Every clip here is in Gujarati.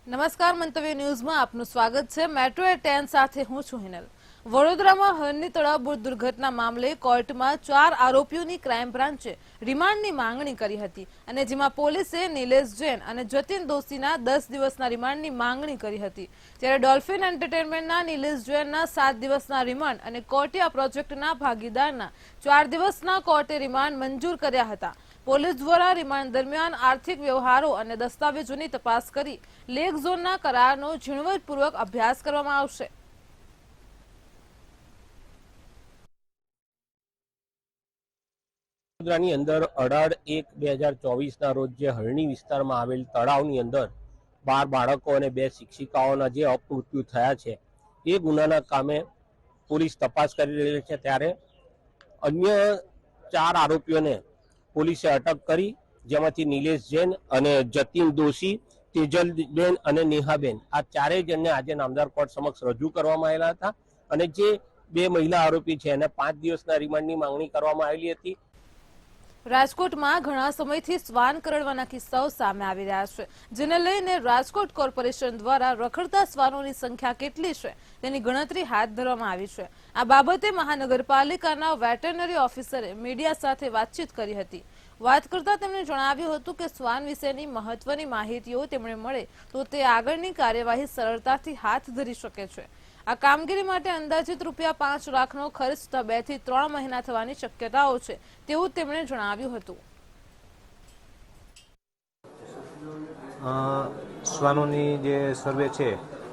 નમસ્કાર, મંતવ્ય ન્યૂઝમાં આપનું સ્વાગત છે। મેટ્રો 10 સાથે હું છું હિનલ। વડોદરામાં હરની તળાવ બોટ દુર્ઘટના મામલે કોર્ટમાં 4 આરોપીઓની ક્રાઇમ બ્રાન્ચે રિમાન્ડની માંગણી કરી હતી અને જેમાં પોલીસે નિલેશ જૈન અને જતીન દોશીના 10 દિવસના રિમાન્ડની માંગણી કરી હતી। ત્યારે ડોલ્ફિન એન્ટરટેનમેન્ટના નિલેશ જૈનના 7 દિવસના રિમાન્ડ અને કોર્ટે આ પ્રોજેક્ટના ભાગીદારના 4 દિવસના કોર્ટે રિમાન્ડ મંજૂર કર્યા હતા। પોલીસ દ્વારા રિમાન્ડ દરમિયાન આર્થિક વ્યવહારો અને દસ્તાવેજોની તપાસ કરી લેક ઝોનના કરારનો ઝીણવટપૂર્વક અભ્યાસ કરવામાં આવશે। વડોદરાની અંદર 18/1/2024 રોજ જે હરણી વિસ્તારમાં આવેલ તળાવની અંદર 12 બાળકો અને 2 શિક્ષિકાઓના જે અપમૃત્યુ થયા છે એ ગુનાના કામે પોલીસ તપાસ કરી રહી છે। ત્યારે અન્ય 4 આરોપીઓને પોલીસે અટક કરી, જેમાંથી નિલેશ જૈન અને જતીન દોશી, તેજલબેન અને નેહાબેન આ ચારેય જણને આજે નામદાર કોર્ટ સમક્ષ રજૂ કરવામાં આવેલા હતા અને જે 2 મહિલા આરોપી છે એને 5 દિવસના રિમાન્ડની માંગણી કરવામાં આવેલી હતી। રાજકોટમાં ઘણા સમયથી શ્વાન કરડવાના કિસ્સાઓ સામે આવી રહ્યા છે, જેને લઈને રાજકોટ કોર્પોરેશન દ્વારા રખડતા શ્વાનોની સંખ્યા કેટલી છે તેની ગણતરી હાથ ધરવામાં આવી છે। આ બાબતે મહાનગરપાલિકાના વેટરનરી ઓફિસરે મીડિયા સાથે વાતચીત કરી હતી। વાત કરતા તેમણે જણાવ્યું હતું કે શ્વાન વિશેની મહત્વની માહિતીઓ તેમણે મળે તો તે આગળની કાર્યવાહી સરળતાથી હાથ ધરી શકે છે। આ કામગીરી માટે અંદાજિત ₹5 લાખનો ખર્ચ 2 થી 3 મહિના થવાની શક્યતાઓ છે તેવું તેમણે જણાવ્યું હતું। શ્વાનોની જે સર્વે છે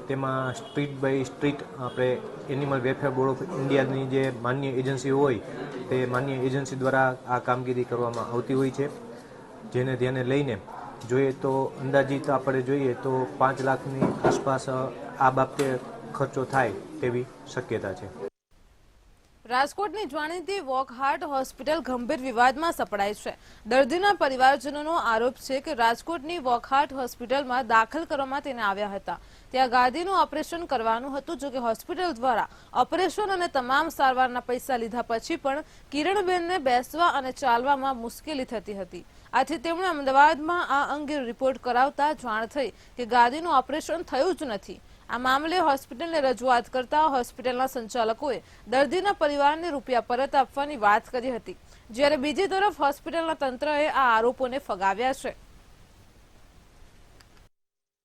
તેમાં સ્ટ્રીટ બાય સ્ટ્રીટ આપણે એનિમલ વેલફેર બોર્ડ ઓફ ઇન્ડિયાની જે માન્ય એજન્સી હોય તે માન્ય એજન્સી દ્વારા આ કામગીરી કરવામાં આવતી હોય છે, જેને ધ્યાને લઈને જોઈએ તો અંદાજિત આપણે જોઈએ તો 5 લાખની આસપાસ આ બાબતે ખર્ચો થાય તેવી શક્યતા છે। રાજકોટની જાણીતી વોકહાર્ટ હોસ્પિટલ ગંભીર વિવાદમાં સપડાઈ છે। દર્દીના પરિવારજનોનો આરોપ છે કે રાજકોટની વોકહાર્ટ હોસ્પિટલમાં દાખલ કરવામાં તેને આવ્યા હતા। ત્યાં ગાદીનું ઓપરેશન કરવાનું હતું, જો કે હોસ્પિટલ દ્વારા ઓપરેશન અને તમામ સારવારના પૈસા લીધા પછી પણ કિરણબેનને બેસવા અને ચાલવામાં મુશ્કેલી થતી હતી। આથી તેમણે અમદાવાદમાં આ અંગે રિપોર્ટ કરાવતા જાણ થઈ કે ગાદીનું ઓપરેશન થયું જ નથી। આ મામલે હોસ્પિટલને રજૂઆત કરતા હોસ્પિટલના સંચાલકોએ દર્દીના પરિવારને રૂપિયા પરત આપવાની વાત કરી હતી, જ્યારે બીજી તરફ હોસ્પિટલના તંત્રએ આ આરોપોને ફગાવ્યા છે।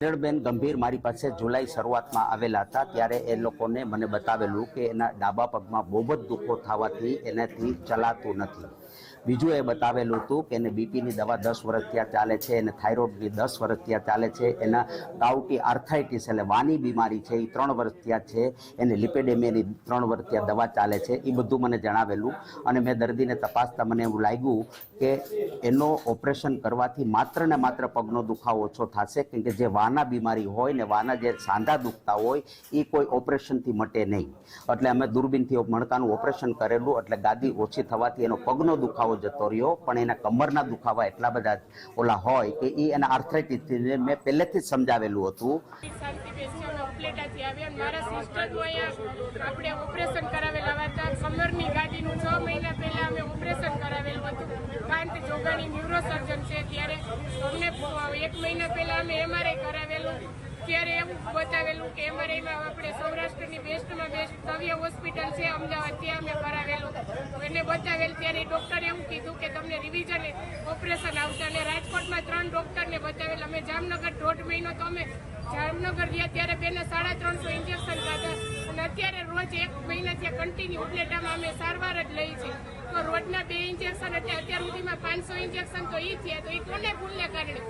કિરણબેન ગંભીર મારી પાસે જુલાઈ શરૂઆતમાં આવેલા હતા, ત્યારે એ લોકોને મને બતાવેલું કે એના ડાબા પગમાં બહુ જ દુખો થવાથી એનાથી ચલાતું નથી। બીજું એ બતાવેલું હતું કે એને બીપીની દવા 10 વર્ષ ત્યાં ચાલે છે, એને થાઇરોઇડની 10 વર્ષ ત્યાં ચાલે છે, એના ગાઉટી આર્થરાઇટિસ એટલે વાની બીમારી છે એ 3 વર્ષ ત્યાં છે, એને લિપેડેમિયાની 3 વર્ષ ત્યાં દવા ચાલે છે, એ બધું મને જણાવેલું। અને મેં દર્દીને તપાસતા મને એવું લાગ્યું કે એનો ઓપરેશન કરવાથી માત્ર ને માત્ર પગનો દુખાવો ઓછો થશે, કેમ કે જે વાના બીમારી હોય ને વાના જે સાંધા દુખતા હોય એ કોઈ ઓપરેશનથી મટે નહીં। એટલે અમે દૂરબીનથી મણકાનું ઓપરેશન કરેલું, એટલે ગાદી ઓછી થવાથી એનો પગનો દુખાવો જતો રહ્યો, પણ એના કમરના દુખાવા એટલા બધા ઓલા હોય કે એ એના આર્થરાઇટિસથી મેં પહેલેથી જ સમજાવેલું હતું। આપણે ઓપરેશન કરાવેલા હતા, કમરની ગાદીનું 6 મહિના પહેલા અમે ઓપરેશન કરાવેલું હતું। કાંત જોગાણી ન્યુરોસર્જન છે, ત્યારે અમને 1 મહિના પહેલા અમે એમઆરઆઈ કરાવેલું, ત્યારે એવું બતાવેલું કે એમઆરઆઈમાં આપણે સૌરાષ્ટ્રની બેસ્ટમાં બેસ્ટ તવ્ય હોસ્પિટલ છે અમદાવાદ, ત્યાં અમે કરાવેલું। એને બતાવેલ ત્યારે ડૉક્ટરે એવું કીધું કે તમને રિવિઝન ઓપરેશન આવશે, અને રાજકોટમાં 3 ડૉક્ટરને બતાવેલ। અમે જામનગર 1.5 મહિનો તો અમે જામનગર ગયા ત્યારે બેને 350 ઇન્જેક્શન ખાધા, અને અત્યારે રોજ 1 મહિનાથી કન્ટિન્યુ ઉપલેટામાં અમે સારવાર જ લઈ છે। તો રોજના 2 ઇન્જેક્શન એટલે અત્યાર સુધીમાં 500 ઇન્જેક્શન તો એ થયા, તો એ કોને ભૂલને કારણે।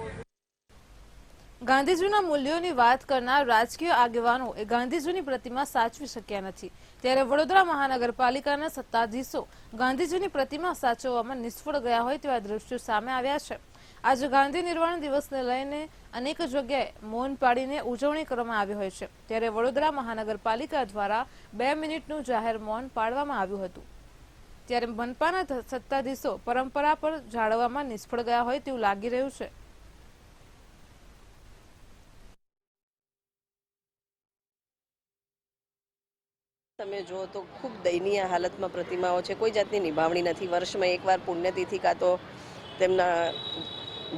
ગાંધીજીના મૂલ્યોની વાત કરનાર રાજકીય આગેવાનો એ ગાંધીજીની પ્રતિમા સાચવી શક્યા નથી, ત્યારે વડોદરા મહાનગરપાલિકાના સત્તાધીશો ગાંધીજીની પ્રતિમા સાચવવામાં નિષ્ફળ ગયા હોય તેવા દ્રશ્યો સામે આવ્યા છે। આજે ગાંધી નિર્વાણ દિવસને લઈને અનેક જગ્યાએ મૌન પાડીને ઉજવણી કરવામાં આવી હોય છે, ત્યારે વડોદરા મહાનગરપાલિકા દ્વારા 2 મિનિટનું જાહેર મૌન પાડવામાં આવ્યું હતું। ત્યારે મનપાના સત્તાધીશો પરંપરા પર જાળવવામાં નિષ્ફળ ગયા હોય તેવું લાગી રહ્યું છે। તમે જો તો ખૂબ દયનીય હાલતમાં પ્રતિમાઓ છે, કોઈ જાતની નિભાવણી નથી। વર્ષમાં એકવાર પુણ્યતિથિ કાં તો તેમના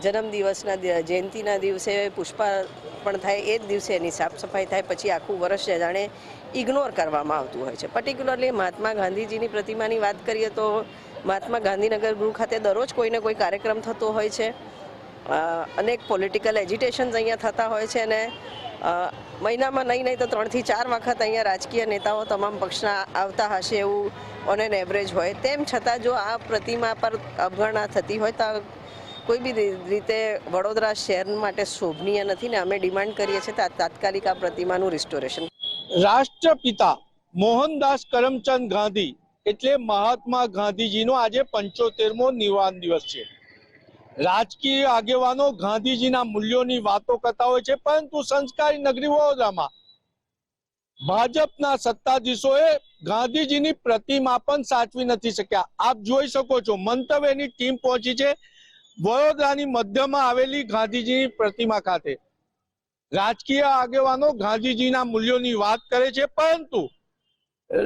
જન્મદિવસના જયંતિના દિવસે પુષ્પાર્પણ થાય એ જ દિવસે એની સાફ સફાઈ થાય, પછી આખું વર્ષ જાણે ઇગ્નોર કરવામાં આવતું હોય છે. પર્ટિક્યુલરલી મહાત્મા ગાંધીજીની પ્રતિમાની વાત કરીએ તો મહાત્મા ગાંધીનગર ગૃહ ખાતે દરરોજ કોઈને કોઈ કાર્યક્રમ થતો હોય છે. અનેક પોલિટિકલ એજિટેશન્સ અહીંયા થતા હોય છે અને મહિનામાં નહીં તો 3 થી 4 વખત અહીંયા રાજકીય નેતાઓ તમામ પક્ષના આવતા હશે એવું ઓન એન એવરેજ હોય. તેમ છતાં જો આ પ્રતિમા પર અવગણના થતી હોય તો કોઈ બી રીતે વડોદરા શહેર માટે શોભનીય નથી ને અમે ડિમાન્ડ કરીએ છીએ તાત્કાલિક આ પ્રતિમાનું રિસ્ટોરેશન. રાષ્ટ્રપિતા મોહનદાસ કરમચંદ ગાંધી એટલે મહાત્મા ગાંધીજીનો આજે 75મો નિર્વાણ દિવસ છે. રાજકીય આગેવાનો ગાંધીજીના મૂલ્યોની વાતો કરતા હોય છે, પરંતુ સંસ્કારી નગરી વડોદરામાં ભાજપના સત્તાધીશોએ ગાંધીજીની પ્રતિમા પણ સાચવી નથી શક્યા. આપ જોઈ શકો છો, મંતવ્યની ટીમ પહોંચી છે વડોદરાની મધ્યમાં આવેલી ગાંધીજીની પ્રતિમા ખાતે. રાજકીય આગેવાનો ગાંધીજીના મૂલ્યોની વાત કરે છે, પરંતુ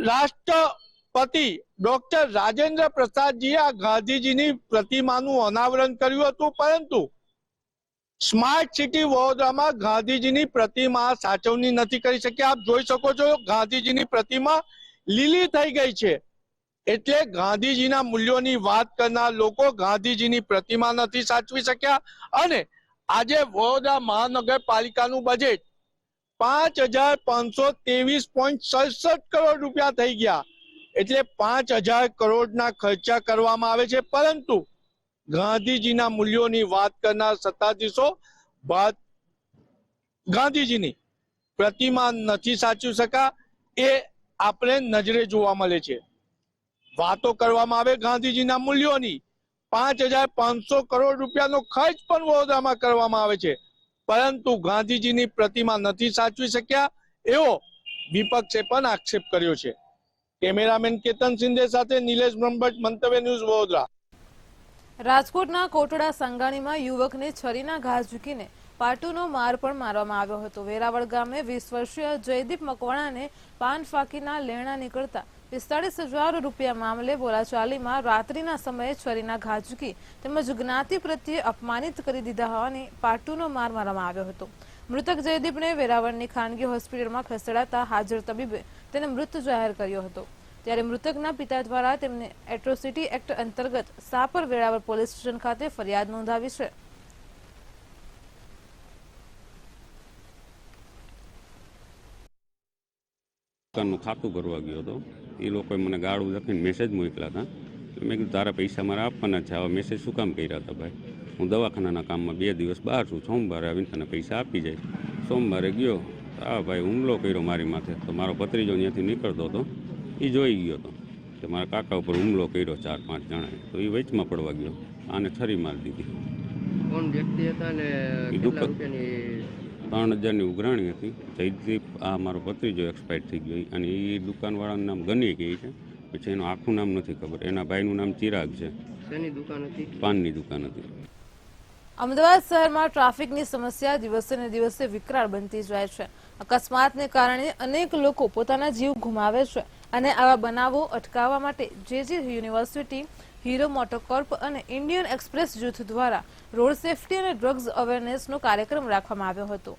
રાષ્ટ્રપતિ ડોક્ટર રાજેન્દ્ર પ્રસાદજીએ આ ગાંધીજીની પ્રતિમાનું અનાવરણ કર્યું હતું, પરંતુ સ્માર્ટ સિટી વડોદરામાં ગાંધીજીની પ્રતિમા સાચવણી નથી કરી શક્યા. આપ જોઈ શકો છો, ગાંધીજીની પ્રતિમા લીલી થઈ ગઈ છે. એટલે ગાંધીજીના મૂલ્યોની વાત કરનાર લોકો ગાંધીજીની પ્રતિમા નથી સાચવી શક્યા. અને આજે વડોદરા મહાનગરપાલિકાનું બજેટ 5523.67 કરોડ રૂપિયા થઈ ગયા. એટલે 5000 કરોડના ખર્ચા કરવામાં આવે છે, પરંતુ ગાંધીજીના મૂલ્યોની વાત કરનાર સત્તાધીશો ગાંધીજીની પ્રતિમા નથી સાચવી શકા. એ આપણે નજરે જોવા મળે છે. વાતો કરવામાં આવે ગાંધીજીના મૂલ્યોની, 5500 કરોડ રૂપિયાનો ખર્ચ પણ વડોદરામાં કરવામાં આવે છે, પરંતુ ગાંધીજીની પ્રતિમા નથી સાચવી શક્યા એવો વિપક્ષે પણ આક્ષેપ કર્યો છે. કેમેરામેન કેતન સિંધે સાથે નિલેશ બ્રહ્મભટ્ટ, મંતવ્ય ન્યૂઝ, વડોદરા. રાજકોટના કોટડા સંગાણીમાં યુવકને છરીના ઘા ઝૂકીને પાટુનો માર પણ મારવામાં આવ્યો હતો. વેરાવળ ગામે 20 વર્ષીય જયદીપ મકવાણાને પાન ફાંકીના લેણા નીકળતા 45,000 રૂપિયા મામલે બોલાચાલીમાં રાત્રિના સમયે છરીના ઘા ઝૂકી તેમજ જ્ઞાતિ પ્રત્યે અપમાનિત કરી દીધા હોવાની પાટુનો માર મારવામાં આવ્યો હતો. મૃતક જયદીપને વેરાવળની ખાનગી હોસ્પિટલમાં ખસેડાતા હાજર તબીબે તેને મૃત જાહેર કર્યો હતો. ત્યારે મૃતકના પિતા દ્વારા તેમને એટ્રોસિટી એક્ટ અંતર્ગત સાપર વેરાવળ પોલીસ સ્ટેશન ખાતે ફરિયાદ નોંધાવી છે. દુકાનનું ખાતું ભરવા ગયો હતો. એ લોકોએ મને ગાળું લખીને મેસેજ મોકલ્યા હતા. મેં કીધું તારા પૈસા મારે આપવાના છે, આવા મેસેજ શું કામ કર્યા હતા ભાઈ? હું દવાખાનાના કામમાં 2 દિવસ બહાર છું, સોમવારે આવીને તને પૈસા આપી જાય. સોમવારે ગયો, આ ભાઈ હુમલો કર્યો મારી માથે. તો મારો ભત્રીજો ત્યાંથી નીકળતો હતો, એ જોઈ ગયો હતો કે મારા કાકા ઉપર હુમલો કર્યો 4-5 જણાએ. તો એ વચમાં પડવા ગયો, આને છરી મારી દીધી. કોણ વ્યક્તિ હતા ને કેટલા રૂપિયાની? 3000ની ઉઘરાણી હતી. જયદીપ આ મારો ભત્રીજો એક્સપાયર થઈ ગયો અને એ દુકાનવાળાનું નામ ગની કહે છે, પછી એનું આખું નામ નથી ખબર. એના ભાઈનું નામ ચિરાગ છે. શેની દુકાન હતી? પાનની દુકાન હતી. અમદાવાદ શહેરમાં ટ્રાફિકની સમસ્યા દિવસે ને દિવસે વિકરાળ બનતી જાય છે. અકસ્માતને કારણે અનેક લોકો પોતાના જીવ ગુમાવે છે અને આવા બનાવો અટકાવવા માટે જેજી યુનિવર્સિટી, હીરો મોટોકોર્પ અને ઇન્ડિયન એક્સપ્રેસ જૂથ દ્વારા રોડ સેફટી અને ડ્રગ્સ અવેરનેસનો કાર્યક્રમ રાખવામાં આવ્યો હતો.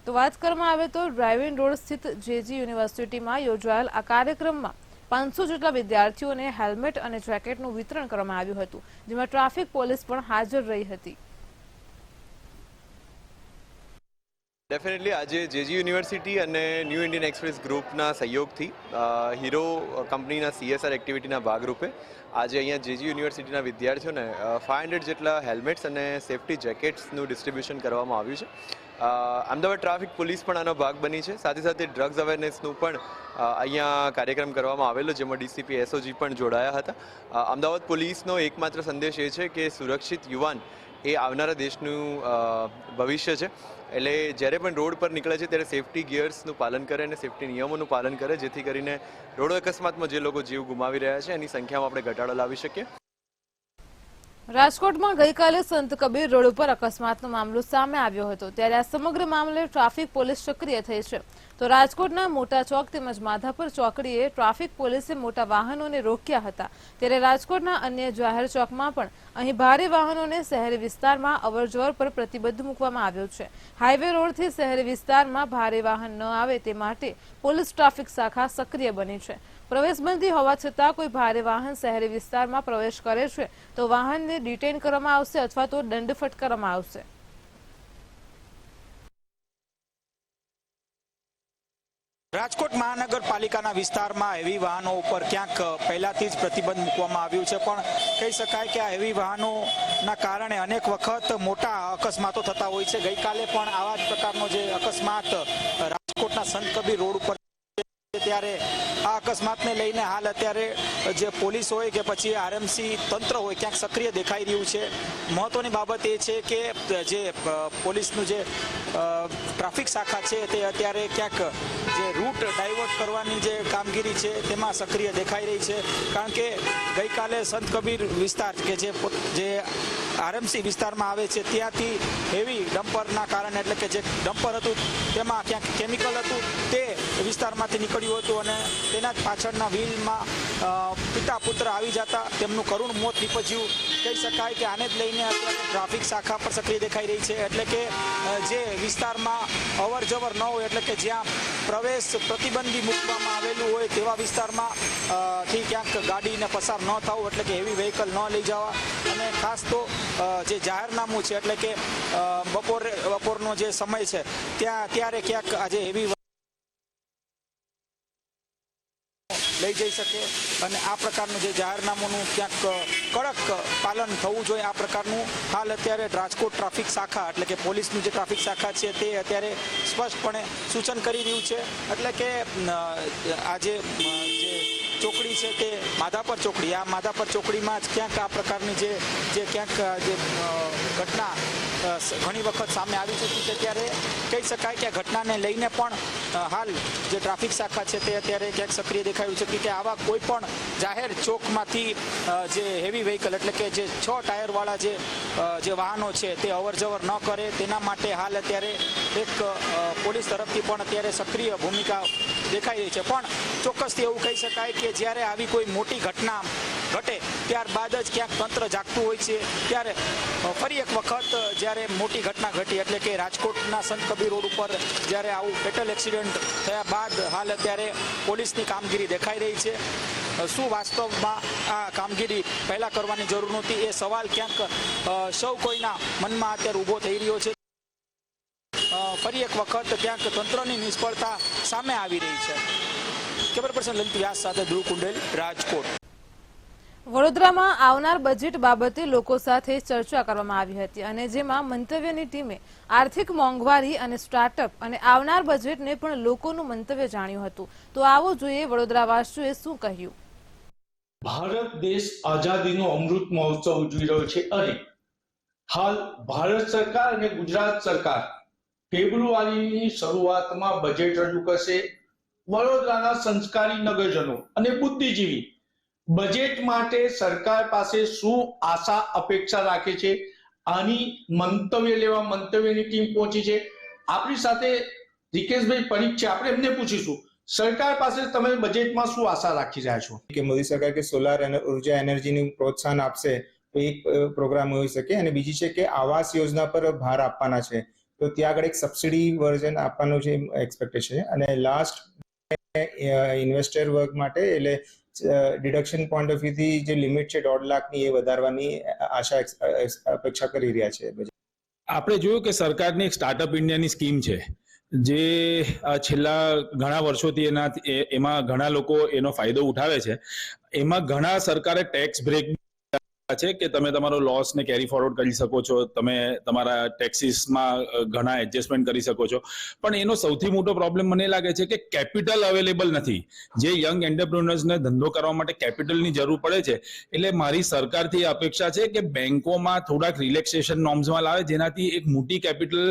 તો વાત કરવામાં આવે તો ડ્રાઇવિંગ રોડ સ્થિત જેજી યુનિવર્સિટીમાં યોજાયેલ આ કાર્યક્રમમાં 500 જેટલા વિદ્યાર્થીઓને હેલ્મેટ અને જેકેટનું વિતરણ કરવામાં આવ્યું હતું, જેમાં ટ્રાફિક પોલીસ પણ હાજર રહી હતી. ડેફિનેટલી આજે જેજી યુનિવર્સિટી અને ન્યૂ ઇન્ડિયન એક્સપ્રેસ ગ્રુપના સહયોગથી હીરો કંપનીના CSR એક્ટિવિટીના ભાગરૂપે આજે અહીંયા જેજી યુનિવર્સિટીના વિદ્યાર્થીઓને 500 જેટલા હેલ્મેટ્સ અને સેફ્ટી જેકેટ્સનું ડિસ્ટ્રીબ્યુશન કરવામાં આવ્યું છે. અમદાવાદ ટ્રાફિક પોલીસ પણ આનો ભાગ બની છે. સાથે સાથે ડ્રગ્સ અવેરનેસનું પણ અહીંયા કાર્યક્રમ કરવામાં આવેલો, જેમાં ડીસીપી SOG પણ જોડાયા હતા. અમદાવાદ પોલીસનો એકમાત્ર સંદેશ એ છે કે સુરક્ષિત યુવાન એ આવનારા દેશનું ભવિષ્ય છે. એટલે જ્યારે પણ રોડ પર નીકળે છે ત્યારે સેફ્ટી ગિયર્સનું પાલન કરે અને સેફ્ટી નિયમોનું પાલન કરે, જેથી કરીને રોડ અકસ્માતમાં જે લોકો જીવ ગુમાવી રહ્યા છે એની સંખ્યામાં આપણે ઘટાડો લાવી શકીએ. રાજકોટમાં ગઈકાલે સંત કબીર રોડ ઉપર અકસ્માતનો મામલો સામે આવ્યો હતો, ત્યારે આ સમગ્ર મામલે ટ્રાફિક પોલીસ સક્રિય થઈ છે. તો રાજકોટના મોટા ચોક તેમજ માધાપર ચોકડીએ ટ્રાફિક પોલીસે મોટા વાહનોને રોક્યા હતા, ત્યારે રાજકોટના અન્ય જાહેર ચોકમાં પણ અહીં ભારે વાહનોને શહેરી વિસ્તારમાં અવરજવર પર પ્રતિબંધ મૂકવામાં આવ્યો છે. હાઈવે રોડથી શહેરી વિસ્તારમાં ભારે વાહન ન આવે તે માટે પોલીસ ટ્રાફિક શાખા સક્રિય બની છે. પ્રવેશબંધી હોવા છતાં કોઈ ભારે વાહન શહેરી વિસ્તારમાં પ્રવેશ કરે છે તો વાહનને ડિટેઇન કરવામાં આવશે અથવા તો દંડ ફટકારવામાં આવશે. રાજકોટ મહાનગરપાલિકાના વિસ્તારમાં હેવી વાહનો ઉપર ક્યાંક પહેલાથી જ પ્રતિબંધ મૂકવામાં આવ્યું છે, પણ કહી શકાય કે આ હેવી વાહનોના કારણે અનેક વખત મોટા અકસ્માતો થતા હોય છે. ગઈકાલે પણ આવા જ પ્રકારનો જે અકસ્માત રાજકોટના સંત કબીર રોડ ઉપર, ત્યારે આ અકસ્માતને લઈને હાલ અત્યારે જે પોલીસ હોય કે પછી આરએમસી તંત્ર હોય ક્યાંક સક્રિય દેખાઈ રહ્યું છે. મહત્વની બાબત એ છે કે જે પોલીસનું જે ટ્રાફિક શાખા છે તે અત્યારે ક્યાંક જે રૂટ ડાયવર્ટ કરવાની જે કામગીરી છે તેમાં સક્રિય દેખાઈ રહી છે, કારણ કે ગઈકાલે સંત કબીર વિસ્તાર કે જે આરએમસી વિસ્તારમાં આવે છે ત્યાંથી હેવી ડમ્પરના કારણે, એટલે કે જે ડમ્પર હતું તેમાં ક્યાંક કેમિકલ હતું તે વિસ્તારમાંથી નીકળ્યું હતું અને તેના જ પાછળના વ્હીલમાં પિતા પુત્ર આવી જતા તેમનું કરુણ મોત નીપજ્યું. કહી શકાય કે આને જ લઈને અત્યારે ટ્રાફિક શાખા પર સક્રિય દેખાઈ રહી છે, એટલે કે જે વિસ્તારમાં અવર જવર ન હોય, એટલે કે જ્યાં પ્રવેશ પ્રતિબંધી મૂકવામાં આવેલું હોય તેવા વિસ્તારમાં થી ક્યાંક ગાડીને પસાર ન થવું, એટલે કે હેવી વ્હીકલ ન લઈ જવા. અને ખાસ તો જે જાહેરનામું છે, એટલે કે બપોરનો જે સમય છે ત્યારે ક્યાંક આજે હેવી લઈ જઈ શકે અને આ પ્રકારનું જે જાહેરનામાનું ક્યાંક કડક પાલન થવું જોઈએ, આ પ્રકારનું હાલ અત્યારે રાજકોટ ટ્રાફિક શાખા, એટલે કે પોલીસનું જે ટ્રાફિક શાખા છે તે અત્યારે સ્પષ્ટપણે સૂચન કરી રહ્યું છે. એટલે કે આજે જે ચોકડી છે તે માધાપર ચોકડી, આ માધાપર ચોકડીમાં જ ક્યાંક આ પ્રકારની જે ક્યાંક જે ઘટના ઘણી વખત સામે આવી ચૂકી છે, ત્યારે કહી શકાય કે આ ઘટનાને લઈને પણ હાલ જે ટ્રાફિક શાખા છે તે અત્યારે ક્યાંક સક્રિય દેખાયું છે કે આવા કોઈ પણ જાહેર ચોકમાંથી જે હેવી વ્હીકલ, એટલે કે જે 6 ટાયરવાળા જે વાહનો છે તે અવર જવર ન કરે, તેના માટે હાલ અત્યારે એક પોલીસ તરફથી પણ અત્યારે સક્રિય ભૂમિકા દેખાઈ રહી છે. પણ ચોક્કસથી એવું કહી શકાય કે જ્યારે આવી કોઈ મોટી ઘટના ઘટે ત્યારબાદ જ ક્યાંક તંત્ર જાગતું હોય છે. ત્યારે ફરી એક વખત જ્યારે મોટી ઘટના ઘટી, એટલે કે રાજકોટના સંત કબીર રોડ ઉપર જ્યારે આવું ફેટલ એક્સિડન્ટ થયા બાદ હાલ અત્યારે પોલીસની કામગીરી દેખાઈ રહી છે. શું વાસ્તવમાં આ કામગીરી પહેલા કરવાની જરૂર નહોતી, એ સવાલ ક્યાંક સૌ કોઈના મનમાં અત્યારે ઊભો થઈ રહ્યો છે. ફરી એક વખત ક્યાંક તંત્રની નિષ્ફળતા સામે આવી રહી છે. કેમેરા પર્સન લલિત વ્યાસ સાથે ધ્રુવ કુંડેલ, રાજકોટ. વડોદરામાં આવનાર બજેટ બાબતે લોકો સાથે ચર્ચા કરવામાં આવી હતી અને જેમાં મંતવ્યની ટીમે આર્થિક મોંઘવારી અને સ્ટાર્ટઅપ અને આવનાર બજેટને પણ લોકોનું મંતવ્ય જાણ્યું હતું. તો આવો જોઈએ વડોદરાવાસીઓએ શું કહ્યું. ભારત દેશ આઝાદીનો અમૃત મહોત્સવ ઉજવી રહ્યો છે અને હાલ ભારત સરકાર અને ગુજરાત સરકાર ફેબ્રુઆરીની શરૂઆતમાં બજેટ રજૂ કરશે. વડોદરાના સંસ્કારી નગરજનો અને બુદ્ધિજીવી બજેટ માટે સરકાર પાસે શું આશા અપેક્ષા રાખે છે, આની મંતવ્ય લેવા મંતવ્યની ટીમ પહોંચી છે. આપણી સાથે રિકેશભાઈ પરીખ છે, આપણે એમને પૂછીશું સરકાર પાસે તમે બજેટમાં શું આશા રાખી રહ્યા છો. કે મોદી સરકાર કે સોલાર અને ઉર્જા એનર્જીનું પ્રોત્સાહન આપશે તો એક પ્રોગ્રામ હોઈ શકે, અને બીજી છે કે આવાસ યોજના પર ભાર આપવાના છે તો ત્યાં આગળ એક સબસિડી વર્ઝન આપવાનું છે એક્સપેક્ટેશન છે. અને લાસ્ટ ઇન્વેસ્ટર વર્ક માટે એટલે ડિડક્શન પોઈન્ટ ઓફ વ્યૂથી જે લિમિટ છે 1.5 લાખની એ વધારવાની આશા અપેક્ષા કરી રહ્યા છે. આપણે જોયું કે સરકારની એક સ્ટાર્ટઅપ ઇન્ડિયાની સ્કીમ છે જે છેલ્લા ઘણા વર્ષોથી એમાં ઘણા લોકો એનો ફાયદો ઉઠાવે છે. એમાં ઘણા સરકારે ટેક્સ બ્રેક છે કે તમે તમારો લોસને કેરી ફોરવર્ડ કરી શકો છો, તમે તમારા ટેક્સીસમાં ઘણા એડજસ્ટમેન્ટ કરી શકો છો. પણ એનો સૌથી મોટો પ્રોબ્લેમ મને લાગે છે કે કેપિટલ અવેલેબલ નથી. જે યંગ એન્ટરપ્રિન્યોર્સને ધંધો કરવા માટે કેપિટલની જરૂર પડે છે, એટલે મારી સરકારથી અપેક્ષા છે કે બેંકોમાં થોડાક રિલેક્સેશન નોર્મ્સમાં લાવે, જેનાથી એક મોટી કેપિટલ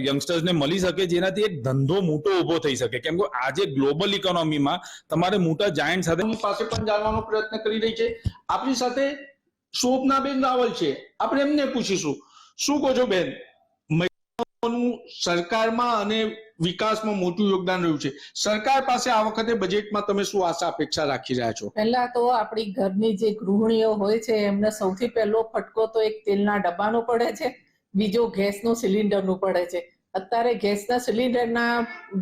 યંગસ્ટર્સને મળી શકે, જેનાથી એક ધંધો મોટો ઊભો થઈ શકે. કેમ કે આજે ગ્લોબલ ઇકોનોમીમાં તમારે મોટા જાયન્ટ સાથે પાસે પણ જાણવાનો પ્રયત્ન કરી રહી છે. આપણી સાથે શોભનાબેન રાવલ છે, આપણે એમને પૂછીશું. શું કહો છો બેન? મહિલાઓનું સરકારમાં અને વિકાસમાં મોટું યોગદાન રહ્યું છે. સરકાર પાસે આ વખતે બજેટમાં તમે શું આશા અપેક્ષા રાખી રહ્યા છો? પહેલા તો આપણી ઘરની જે ગૃહિણીઓ હોય છે એમને સૌથી પહેલો ફટકો તો એક તેલના ડબ્બાનો પડે છે, બીજો ગેસનું સિલિન્ડરનું પડે છે. અત્યારે ગેસના સિલિન્ડરના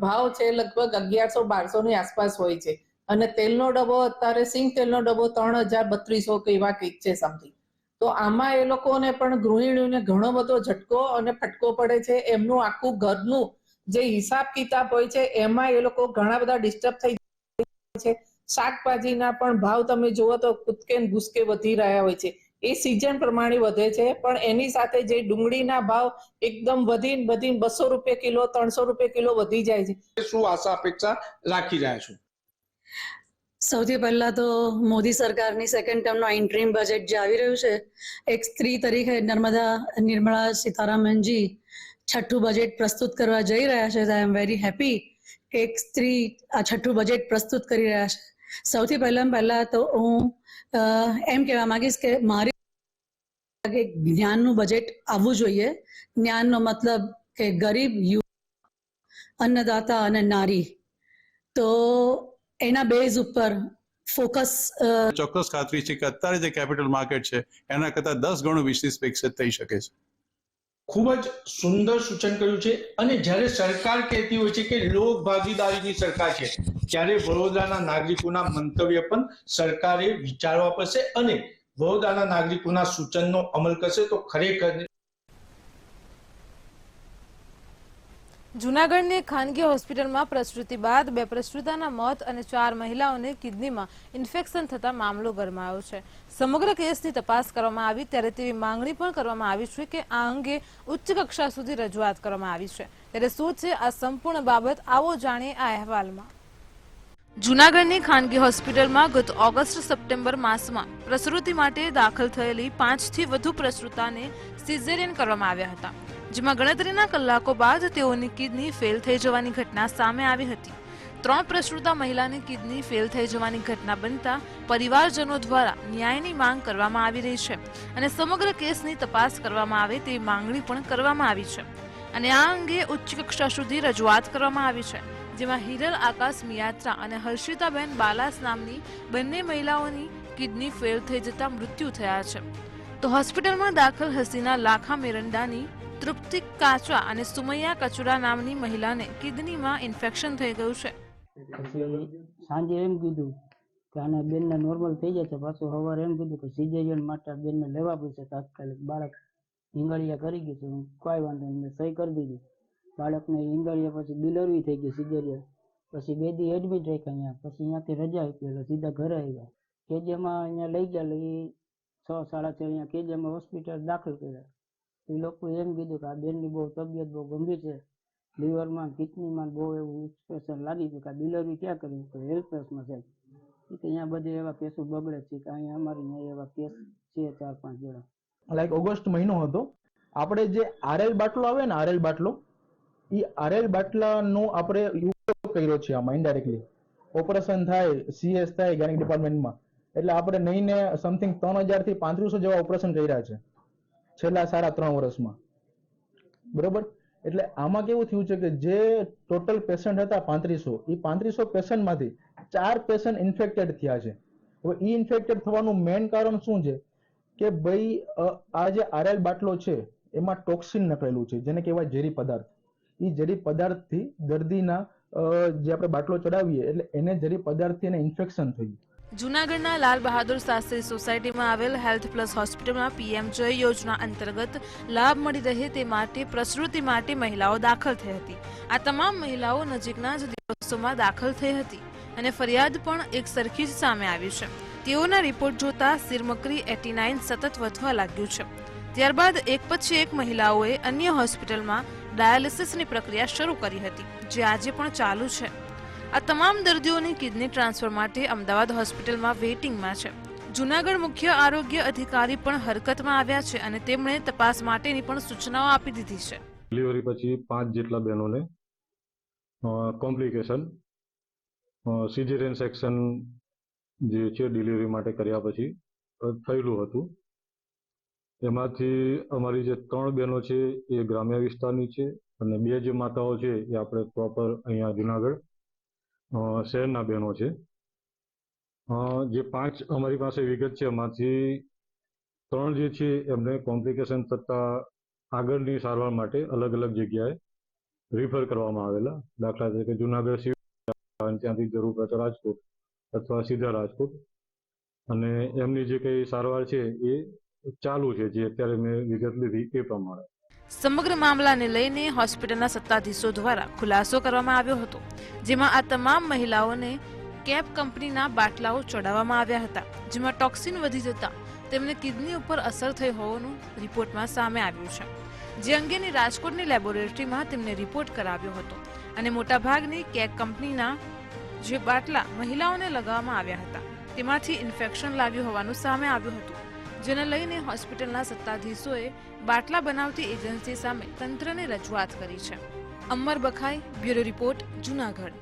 ભાવ છે લગભગ 1100-1200 ની આસપાસ હોય છે, અને તેલનો ડબ્બો અત્યારે સિંગ તેલનો ડબ્બો 3200 કે એવા કંઈક છે સમથિંગ. તો આમાં એ લોકોને પણ ગૃહિણીઓને ઘણો બધો ઝટકો અને ફટકો પડે છે. એમનું આખું ઘરનું જે હિસાબ કિતાબ હોય છે એમાં એ લોકો ઘણા બધા ડિસ્ટર્બ થઈ જાય છે. શાકભાજીના પણ ભાવ તમે જુઓ તો કૂદકે ને ભૂસકે વધી રહ્યા હોય છે. એ સિઝન પ્રમાણે વધે છે, પણ એની સાથે જે ડુંગળીના ભાવ એકદમ વધીને 200 રૂપિયા કિલો, 300 રૂપિયા કિલો વધી જાય છે. શું આશા અપેક્ષા રાખી રહ્યા છો? સૌથી પહેલા તો મોદી સરકારની સેકન્ડ ટર્મનો ઇન્ટરીમ બજેટ જે આવી રહ્યું છે, એક સ્ત્રી તરીકે નિર્મલા સીતારામનજી છઠ્ઠું બજેટ પ્રસ્તુત કરવા જઈ રહ્યા છે. આઈ એમ વેરી હેપી કે એક સ્ત્રી આ છઠ્ઠું બજેટ પ્રસ્તુત કરી રહ્યા છે. સૌથી પહેલા તો હું એમ કહેવા માંગીશ કે મારી જ્ઞાનનું બજેટ આવવું જોઈએ. જ્ઞાનનો મતલબ કે ગરીબ, યુવા, અન્નદાતા અને નારી, તો એના બેઝ ઉપર ફોકસ. ચોક્કસ ખાતરી છે કે અત્યારે જે કેપિટલ માર્કેટ છે એના કરતાં 10 ગણું વિકસિત થઈ શકે છે. ખૂબ જ સુંદર સૂચન કર્યું છે. અને જ્યારે સરકાર કહેતી હોય છે કે લોક ભાગીદારીની સરકાર છે, ત્યારે વડોદરાના નાગરિકોના મંતવ્ય પણ સરકારે વિચારવા પડશે અને વડોદરાના નાગરિકોના સૂચનનો અમલ કરશે તો ખરેખર. જૂનાગઢની ખાનગી હોસ્પિટલમાં પ્રસૂતિ બાદ 2 પ્રસૂતાના મોત અને 4 મહિલાઓને કિડનીમાં ઇન્ફેક્શન થતા મામલો ગરમાયો છે. સમગ્ર કેસની તપાસ કરવામાં આવી ત્યારે તેવી માંગણી પણ કરવામાં આવી છે કે આ અંગે ઉચ્ચ કક્ષા સુધી રજૂઆત કરવામાં આવી છે. ત્યારે શું છે આ સંપૂર્ણ બાબત, આવો જાણીએ આ અહેવાલમાં. જૂનાગઢની ખાનગી હોસ્પિટલમાં ગત ઓગસ્ટ-સપ્ટેમ્બર માસમાં પ્રસૂતિ માટે દાખલ થયેલી 5 થી વધુ પ્રસૂતાને સિઝેરિયન કરવામાં આવ્યા હતા, જેમાં ગણતરીના કલાકો બાદ તેઓની કિડની ફેલ થઈ જવાની ઘટના સામે આવી હતી. 3 પ્રસૂતા મહિલાની કિડની ફેલ થઈ જવાની ઘટના બનતા પરિવારજનો દ્વારા ન્યાયની માંગ કરવામાં આવી રહી છે અને સમગ્ર કેસની તપાસ કરવામાં આવે તેવી માંગણી પણ કરવામાં આવી છે. અને આ અંગે ઉચ્ચ કક્ષા સુધી રજૂઆત કરવામાં આવી છે, જેમાં હિરલ આકાશ મિયાત્રા અને હર્ષિતાબેન બાલાસ નામની બંને મહિલાઓની કિડની ફેલ થઈ જતા મૃત્યુ થયા છે. તો હોસ્પિટલમાં દાખલ હસીના લાખા મેરંડાની, તૃપ્તિ કાચવા અને સુમૈયા કચુરા નામની મહિલાને કિડનીમાં ઇન્ફેક્શન થઈ ગયું છે. સાંજે એમ કીધું કે આને બેનને નોર્મલ થઈ જશે, પાછું સવારે એમ કીધું કે સિઝેરિયન માટે બેનને લેવા પડશે તાત્કાલિક. બાળક હિંગળિયા કરી ગયું છે, કોઈ વાંધો નહીં, સહી કરી દીધી. બાળકને હિંગળિયા પછી ડિલિવરી થઈ ગઈ સિઝેરિયન, પછી 2 દી એડમિટ રાખ્યા. અહીંયા પછી અહીંયાથી રજા આપી એટલે સીધા ઘરે આવ્યા. કેજીએમમાં અહીંયા લઈ ગયા, લઈ 6-6:30 અહીંયા કેજીએમમાં હોસ્પિટલ દાખલ કર્યા. એ લોકો એમ કીધું કે આ બેનની બહુ તબિયત બહુ ગંભીર છે, લીવરમાં કિડનીમાં બહુ એવું ઇન્ફેક્શન લાગી છે, કે આ ડિલિવરી ક્યાં કરવી તો હેલ્પેસમાં છે. અહીંયા બધે એવા કેસો બગડે છે કે અહીંયા અમારી અહીંયા એવા કેસ છે 4-5 જણા. લાઈક ઓગસ્ટ મહિનો હતો, આપણે જે આરએલ બાટલો આવે ને, આરએલ બાટલો, એ આરએલ બાટલાનો આપણે ઉપયોગ કર્યો છે આમાં ઇનડાયરેક્ટલી. ઓપરેશન થાય, સીએસ થાય ગાયનેક ડિપાર્ટમેન્ટમાં, એટલે આપણે નહીં ને સમથિંગ 3000 થી 3500 જેવા ઓપરેશન કર્યા છે છેલ્લા 3.5 વર્ષમાં. બરોબર, એટલે આમાં કેવું થયું છે કે જે ટોટલ પેશન્ટ હતા 3500, એ 3500 પેશન્ટમાંથી 4 પેશન્ટ ઇન્ફેક્ટેડ થયા છે. હવે એ ઇન્ફેક્ટેડ થવાનું મેઇન કારણ શું છે કે ભાઈ આ જે આરએલ બાટલો છે એમાં ટોક્સિન નકળેલું છે, જેને કહેવાય ઝેરી પદાર્થ. એ ઝેરી પદાર્થથી દર્દીના જે આપણે બાટલો ચડાવીએ એટલે એને ઝેરી પદાર્થથી એને ઇન્ફેક્શન થયું. જૂનાગઢના લાલ બહાદુર શાસ્ત્રી સોસાયટીમાં આવેલ હેલ્થ પ્લસ હોસ્પિટલમાં પીએમ જય યોજના અંતર્ગત લાભ મળી રહે તે માટે પ્રસૂતિ માટે મહિલાઓ દાખલ થઈ હતી. આ તમામ મહિલાઓ નજીકના જ દિવસોમાં દાખલ થઈ હતી અને ફરિયાદ પણ એક સરખી જ સામે આવી છે. તેઓના રિપોર્ટ જોતા સિરમકરી 89 સતત વધવા લાગ્યું છે. ત્યારબાદ એક પછી એક મહિલાઓએ અન્ય હોસ્પિટલમાં ડાયાલિસિસની પ્રક્રિયા શરૂ કરી હતી, જે આજે પણ ચાલુ છે. આ તમામ દર્દીઓની કિડની ટ્રાન્સફર માટે અમદાવાદ હોસ્પિટલમાં વેઇટિંગમાં છે. જૂનાગઢ મુખ્ય આરોગ્ય અધિકારી પણ હરકતમાં આવ્યા છે અને તેમણે તપાસ માટેની પણ સૂચનાઓ આપી દીધી છે. ડિલિવરી પછી 5 જેટલા બહેનોને કોમ્પ્લિકેશન સિઝેરિયન સેક્શન જે છે ડિલિવરી માટે કર્યા પછી થયેલું હતું. એમાંથી અમારી જે 3 બહેનો છે એ ગ્રામ્ય વિસ્તારની છે અને 2 જે માતાઓ છે એ આપણે પ્રોપર અહીંયા જુનાગઢ શહેરના બહેનો છે. જે 5 અમારી પાસે વિગત છે એમાંથી 3 જે છે એમને કોમ્પ્લિકેશન થતા આગળની સારવાર માટે અલગ અલગ જગ્યાએ રિફર કરવામાં આવેલા. દાખલા તરીકે જુનાગઢ સિવિલ ત્યાંથી જરૂર પડે તો રાજકોટ અથવા સીધા રાજકોટ, અને એમની જે કંઈ સારવાર છે એ ચાલુ છે, જે અત્યારે મેં વિગત લીધી એ પ્રમાણે. સમગ્ર મામલાને લઈને હોસ્પિટલના સત્તાધીશો દ્વારા ખુલાસો કરવામાં આવ્યો હતો, જેમાં આ તમામ મહિલાઓને કેપ કંપનીના બાટલાઓ ચડાવવામાં આવ્યા હતા, જેમાં ટોક્સિન વધી જતા તેમને કિડની ઉપર અસર થઈ હોવાનું રિપોર્ટમાં સામે આવ્યું છે. જે અંગેની રાજકોટની લેબોરેટરીમાં તેમને રિપોર્ટ કરાવ્યો હતો અને મોટાભાગની કેપ કંપનીના જે બાટલા મહિલાઓને લગાવવામાં આવ્યા હતા તેમાંથી ઇન્ફેક્શન લાગ્યું હોવાનું સામે આવ્યું હતું, જેને લઈને હોસ્પિટલના સત્તાધીશોએ બાટલા બનાવતી એજન્સી સામે તંત્રને રજૂઆત કરી છે. અમર બખાઈ, બ્યુરો રિપોર્ટ, જૂનાગઢ.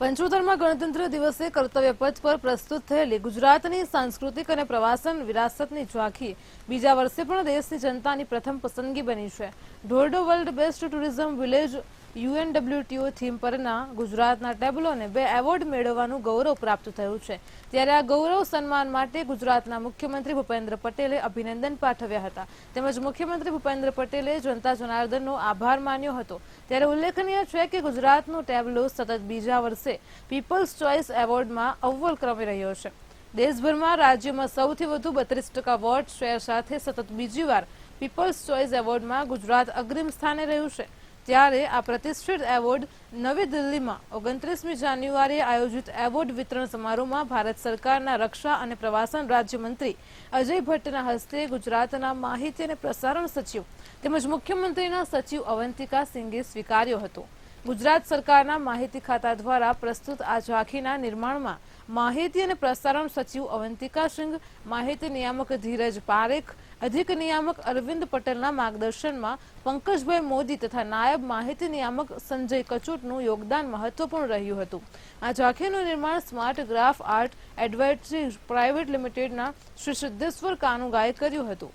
75મા ગણતંત્ર દિવસે કર્તવ્ય પથ પર પ્રસ્તુત થયેલી ગુજરાતની સાંસ્કૃતિક અને પ્રવાસન વિરાસતની ઝાંખી બીજા વર્ષે પણ દેશની જનતાની પ્રથમ પસંદગી બની છે. Dhordo world best tourism village UNWTO theme પરના ગુજરાતના ટેબ્લોને 2 એવોર્ડ મેળવવાનું ગૌરવ પ્રાપ્ત થયું છે. ત્યારે આ ગૌરવ સન્માન માટે ગુજરાતના મુખ્યમંત્રી ભૂપેન્દ્ર પટેલે અભિનંદન પાઠવ્યા હતા, તેમજ મુખ્યમંત્રી ભૂપેન્દ્ર પટેલે જનતા જનાર્દનનો આભાર માન્યો હતો. ત્યારે ઉલ્લેખનીય છે કે ગુજરાતનો ટેબ્લો સતત બીજા વર્ષે પીપલ્સ ચોઇસ એવોર્ડમાં અવ્વલ ક્રમે રહ્યો છે. દેશભરમાં રાજ્યમાં સૌથી વધુ 32% વોટ શેર સાથે સતત બીજી વાર પીપલ્સ ચોઇસ એવોર્ડમાં ગુજરાત અગ્રીમ સ્થાને રહ્યું છે. ત્યારે આ પ્રતિષ્ઠિત એવોર્ડ નવી દિલ્હીમાં 29મી જાન્યુઆરીએ આયોજિત એવોર્ડ વિતરણ સમારોહમાં ભારત સરકારના રક્ષા અને પ્રવાસન રાજ્યમંત્રી અજય ભટ્ટના હસ્તે ગુજરાતના માહિતી અને પ્રસારણ સચિવ તેમજ મુખ્યમંત્રીના સચિવ અવંતિકા સિંઘે સ્વીકાર્યો હતો. ગુજરાત સરકારના માહિતી ખાતા દ્વારા પ્રસ્તુત આ ઝાંખીના નિર્માણમાં માહિતી અને પ્રસારણ સચિવ અવંતિકા સિંઘ, માહિતી નિયામક ધીરજ પારેખ, અધિક નિયામક અરવિંદ પટેલના માર્ગદર્શનમાં પંકજભાઈ મોદી તથા નાયબ માહિતી નિયામક સંજય કચોટનું યોગદાન મહત્વપૂર્ણ રહ્યું હતું. આ ઝાંખીનું નિર્માણ smart graph art advisory private લિમિટેડના શ્રી સિદ્ધેશ્વર કાનુગાએ કર્યું હતું.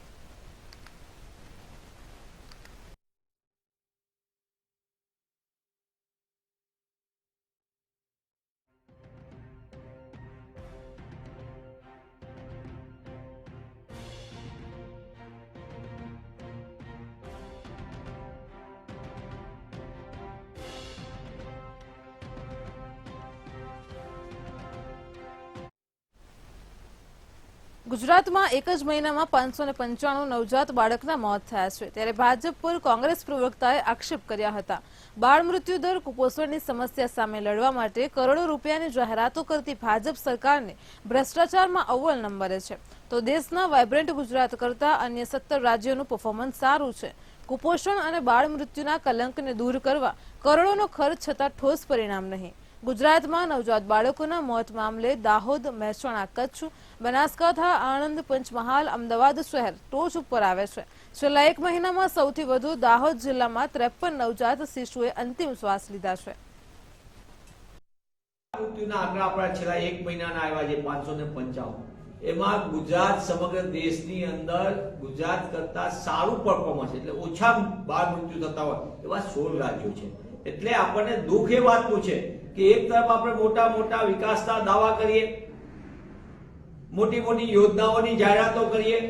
ગુજરાતમાં એક જ મહિનામાં 595 નવજાત બાળકના મોત થયા છે. ત્યારે ભાજપ પર કોંગ્રેસ પ્રવક્તાએ આક્ષેપ કર્યા હતા. બાળ મૃત્યુ દર, કુપોષણની સમસ્યા સામે લડવા માટે કરોડો રૂપિયાની જાહેરાતો કરતી ભાજપ સરકારને ભ્રષ્ટાચારમાં અવ્વલ નંબરે છે, તો દેશના વાઇબ્રન્ટ ગુજરાત કરતા અન્ય 17 રાજ્યોનું પરફોર્મન્સ સારું છે. કુપોષણ અને બાળ મૃત્યુના કલંકને દૂર કરવા કરોડોનો ખર્ચ છતાં ઠોસ પરિણામ નહીં. ગુજરાતમાં નવજાત બાળકોના મોત મામલે દાહોદ, મહેસાણા, કચ્છ, બનાસકાંઠા, આણંદ, પંચમહાલ, અમદાવાદ શહેર ટોચ ઉપર આવે છે. છેલ્લા 1 મહિનામાં સૌથી વધુ દાહોદ જિલ્લામાં 53 નવજાત શિશુએ અંતિમ શ્વાસ લીધા છે. મૃત્યુના આંકડા આપણા છેલ્લા 1 મહિનાના આવ્યા છે 555. એમાં ગુજરાત સમગ્ર દેશની અંદર ગુજરાત કરતા સારું પરફોર્મન્સ, એટલે ઓછા બાળ મૃત્યુ થતા હોય એવા 16 રાજ્યો છે. એટલે આપણને દુઃખ એ વાતનું છે કે એક તરફ આપણે મોટા મોટા વિકાસના દાવા કરીએ, મોટી મોટી યોજનાઓની જાહેરાતો કરીએ,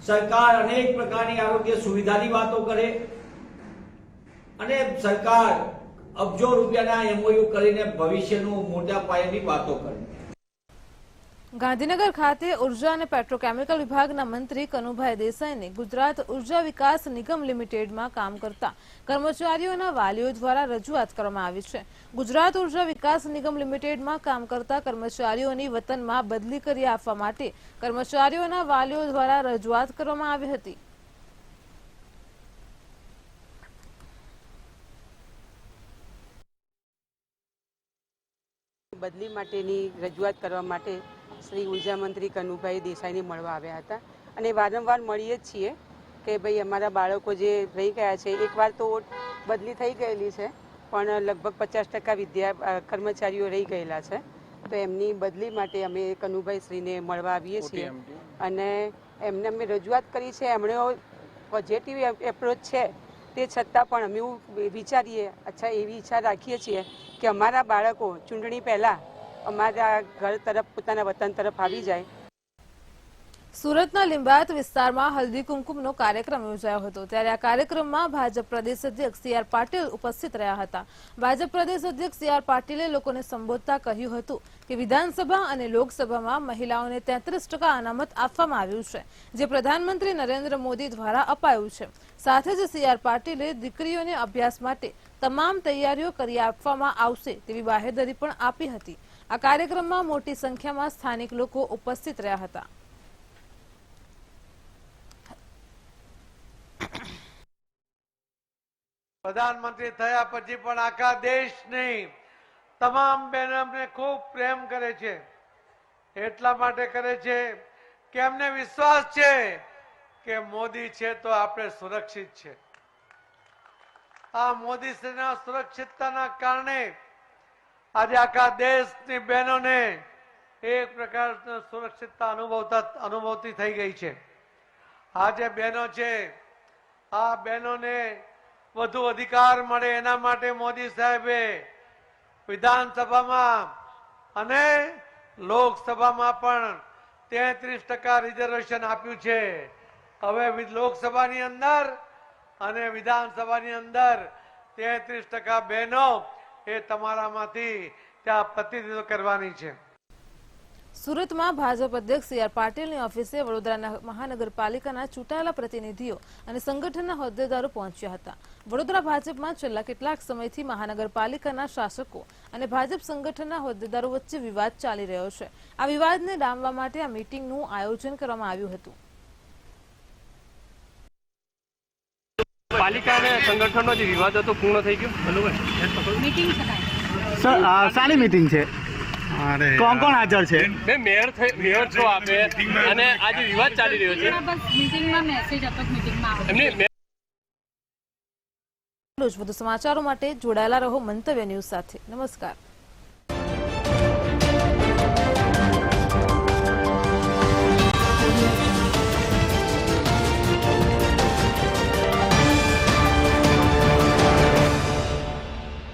સરકાર અનેક પ્રકારની આરોગ્ય સુવિધાની વાતો કરે અને સરકાર અબજો રૂપિયાના MOU કરીને ભવિષ્યનું મોટા પાયાની વાતો કરે. ગાંધીનગર ખાતે ઉર્જા અને પેટ્રોકેમિકલ વિભાગના મંત્રી કનુભાઈ દેસાઈને ગુજરાત ઉર્જા વિકાસ નિગમ લિમિટેડમાં કામ કરતા કર્મચારીઓના વાલીઓ દ્વારા રજૂઆત કરવામાં આવી છે. ગુજરાત ઉર્જા વિકાસ નિગમ લિમિટેડમાં કામ કરતા કર્મચારીઓની વતનમાં બદલી કરી આપવા માટે કર્મચારીઓના વાલીઓ દ્વારા રજૂઆત કરવામાં આવી હતી. બદલી માટેની રજૂઆત કરવા માટે શ્રી ઉર્જા મંત્રી કનુભાઈ દેસાઈને મળવા આવ્યા હતા અને વારંવાર મળીએ જ છીએ કે ભાઈ અમારા બાળકો જે રહી ગયા છે, એકવાર તો બદલી થઈ ગયેલી છે પણ લગભગ 50% કર્મચારીઓ રહી ગયેલા છે, તો એમની બદલી માટે અમે કનુભાઈ શ્રીને મળવા આવીએ છીએ અને એમને અમે રજૂઆત કરી છે, એમણે પોઝિટિવ એપ્રોચ છે, તે છતાં પણ અમે એવું વિચારીએ એવી ઈચ્છા રાખીએ છીએ કે અમારા બાળકો ચૂંટણી પહેલાં અમારા ઘર તરફ, પોતાના વતન તરફ આવી જાય. સુરતના લિંબાયત વિસ્તારમાં હલ્દી કુમકુમનો કાર્યક્રમ યોજાયો હતો, ત્યારે આ કાર્યક્રમમાં ભાજપ પ્રદેશ અધ્યક્ષ સી.આર. પાટીલ ઉપસ્થિત રહ્યા હતા. ભાજપ પ્રદેશ અધ્યક્ષ સી.આર. પાટીલે લોકોને સંબોધતા કહ્યું હતું કે વિધાનસભા અને લોકસભામાં મહિલાઓને 33% અનામત આપવામાં આવ્યું છે, જે પ્રધાનમંત્રી નરેન્દ્ર મોદી દ્વારા અપાયું છે. સાથે જ સી.આર. પાટીલે દીકરીઓને અભ્યાસ માટે તમામ તૈયારીઓ કરી આપવામાં આવશે તેવી બાહેધરી પણ આપી હતી. આ કાર્યક્રમમાં મોટી સંખ્યામાં સ્થાનિક લોકો ઉપસ્થિત રહ્યા હતા. પ્રધાનમંત્રી થયા પછી પણ આખા દેશની તમામ બહેનોને ખૂબ પ્રેમ કરે છે. એટલા માટે કરે છે કે એમને વિશ્વાસ છે કે મોદી છે તો આપણે સુરક્ષિત છે. આ મોદી શ્રીના સુરક્ષિતતાના કારણે આજે આખા દેશની બહેનોને એક પ્રકારની સુરક્ષિતતા અનુભવતી થઈ ગઈ છે. આ જે બહેનો છે, આ બહેનોને વધુ અધિકાર મળે એના માટે મોદી સાહેબે વિધાનસભામાં અને લોકસભામાં પણ 33% રિઝર્વેશન આપ્યું છે. હવે લોકસભાની અંદર અને વિધાનસભાની અંદર 33% બહેનો એ તમારામાંથી ત્યાં પ્રતિનિધિત્વ કરવાની છે. સુરતમાં ભાજપ અધ્યક્ષ સી.આર. પાટીલની ઓફિસે વડોદરા મહાનગરપાલિકાના ચૂંટાયેલા પ્રતિનિધિઓ અને સંગઠનના હોદ્દેદારો પહોંચ્યા હતા. વડોદરા ભાજપમાં છેલ્લા કેટલાક સમયથી મહાનગરપાલિકાના શાસકો અને ભાજપ સંગઠનના હોદ્દેદારો વચ્ચે વિવાદ ચાલી રહ્યો છે. આ વિવાદને ડામવા માટે આ મીટિંગનું આયોજન કરવામાં આવ્યું હતું. પાલિકા અને સંગઠનનો જે વિવાદ હતો પૂર્ણ થઈ ગયો. શાની મીટિંગ છે? કોણ કોણ હાજર છે? મેયર છો આપે અને આ જે વિવાદ ચાલી રહ્યો છે વધુ સમાચારો માટે જોડાયેલા રહો મંતવ્ય ન્યૂઝ સાથે. નમસ્કાર.